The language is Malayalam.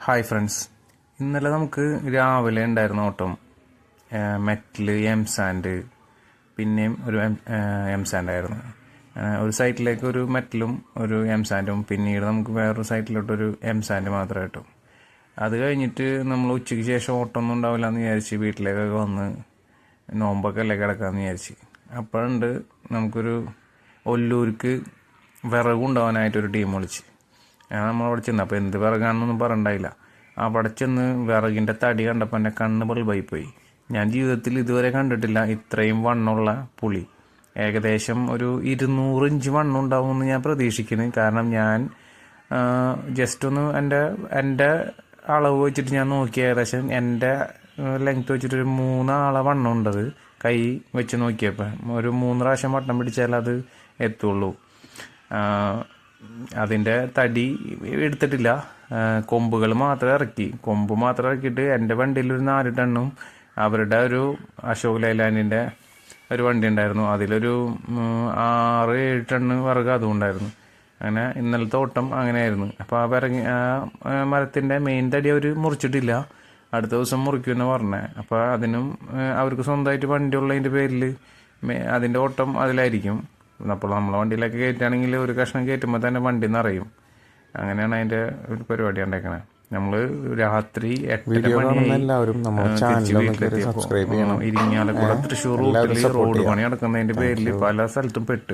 ഹായ് ഫ്രണ്ട്സ്, ഇന്നലെ നമുക്ക് രാവിലെ ഉണ്ടായിരുന്ന ഓട്ടം മെറ്റൽ എം സാൻഡ്, പിന്നെയും ഒരു എം സാൻഡ് ആയിരുന്നു. ഒരു സൈറ്റിലേക്ക് ഒരു മെറ്റലും ഒരു എം സാൻഡും, പിന്നീട് നമുക്ക് വേറൊരു സൈറ്റിലോട്ടൊരു എം സാൻഡ് മാത്രമേ കിട്ടും. അത് കഴിഞ്ഞിട്ട് നമ്മൾ ഉച്ചയ്ക്ക് ശേഷം ഓട്ടമൊന്നും ഉണ്ടാവില്ല എന്ന് വിചാരിച്ച് വീട്ടിലേക്കൊക്കെ വന്ന് നോമ്പൊക്കെ അല്ലേ കിടക്കാമെന്ന് വിചാരിച്ച്. അപ്പോഴുണ്ട് നമുക്കൊരു ഒല്ലൂർക്ക് വിറകുണ്ടാവാനായിട്ടൊരു ടീം വിളിച്ച്. നമ്മളവിടെ ചെന്ന് അപ്പോൾ എന്ത് വിറകാണെന്നൊന്നും പറയണ്ടായില്ല. അവിടെ ചെന്ന് വിറകിൻ്റെ തടി കണ്ടപ്പോൾ എൻ്റെ കണ്ണ് ബൾബായി പോയി. ഞാൻ ജീവിതത്തിൽ ഇതുവരെ കണ്ടിട്ടില്ല ഇത്രയും വണ്ണമുള്ള പുളി. ഏകദേശം ഒരു 200 ഇഞ്ച് വണ്ണം ഉണ്ടാവുമെന്ന് ഞാൻ പ്രതീക്ഷിക്കുന്നു. കാരണം ഞാൻ ജസ്റ്റ് ഒന്ന് എൻ്റെ അളവ് വെച്ചിട്ട് ഞാൻ നോക്കി, ഏകദേശം എൻ്റെ ലെങ്ത്ത് വെച്ചിട്ടൊരു 3 ആളെ വണ്ണം ഉണ്ടത്. കൈ വെച്ച് നോക്കിയപ്പോൾ ഒരു 3 പ്രാവശ്യം വട്ടം പിടിച്ചാൽ അത് എത്തുള്ളൂ. അതിൻ്റെ തടി എടുത്തിട്ടില്ല, കൊമ്പുകൾ മാത്രമേ ഇറക്കി. കൊമ്പ് മാത്രം ഇറക്കിയിട്ട് എൻ്റെ വണ്ടിയിൽ ഒരു 4 ടണ്ണും അവരുടെ ഒരു അശോക് ലൈലാൻഡിൻ്റെ ഒരു വണ്ടി ഉണ്ടായിരുന്നു, അതിലൊരു 6-7 ടണ്ണ് വിറക് അതും ഉണ്ടായിരുന്നു. അങ്ങനെ ഇന്നലത്തെ ഓട്ടം അങ്ങനെയായിരുന്നു. അപ്പോൾ ആ മരത്തിൻ്റെ മെയിൻ തടി അവർ മുറിച്ചിട്ടില്ല, അടുത്ത ദിവസം മുറിക്കുമെന്ന് പറഞ്ഞത്. അപ്പോൾ അതിനും അവർക്ക് സ്വന്തമായിട്ട് വണ്ടി ഉള്ളതിൻ്റെ പേരിൽ അതിൻ്റെ ഓട്ടം അതിലായിരിക്കും. അപ്പോൾ നമ്മളെ വണ്ടിയിലൊക്കെ കയറ്റുകയാണെങ്കിൽ ഒരു കഷ്ണം കയറ്റുമ്പോൾ തന്നെ വണ്ടി നിറയും. അങ്ങനെയാണ് അതിൻ്റെ ഒരു പരിപാടി ഉണ്ടാക്കണേ. നമ്മൾ രാത്രി 8 മണിയായി ഇരിങ്ങാലക്കുട തൃശ്ശൂർ റൂട്ടിൽ റോഡ് പണി നടക്കുന്നതിൻ്റെ പേരിൽ പല സ്ഥലത്തും പെട്ട്.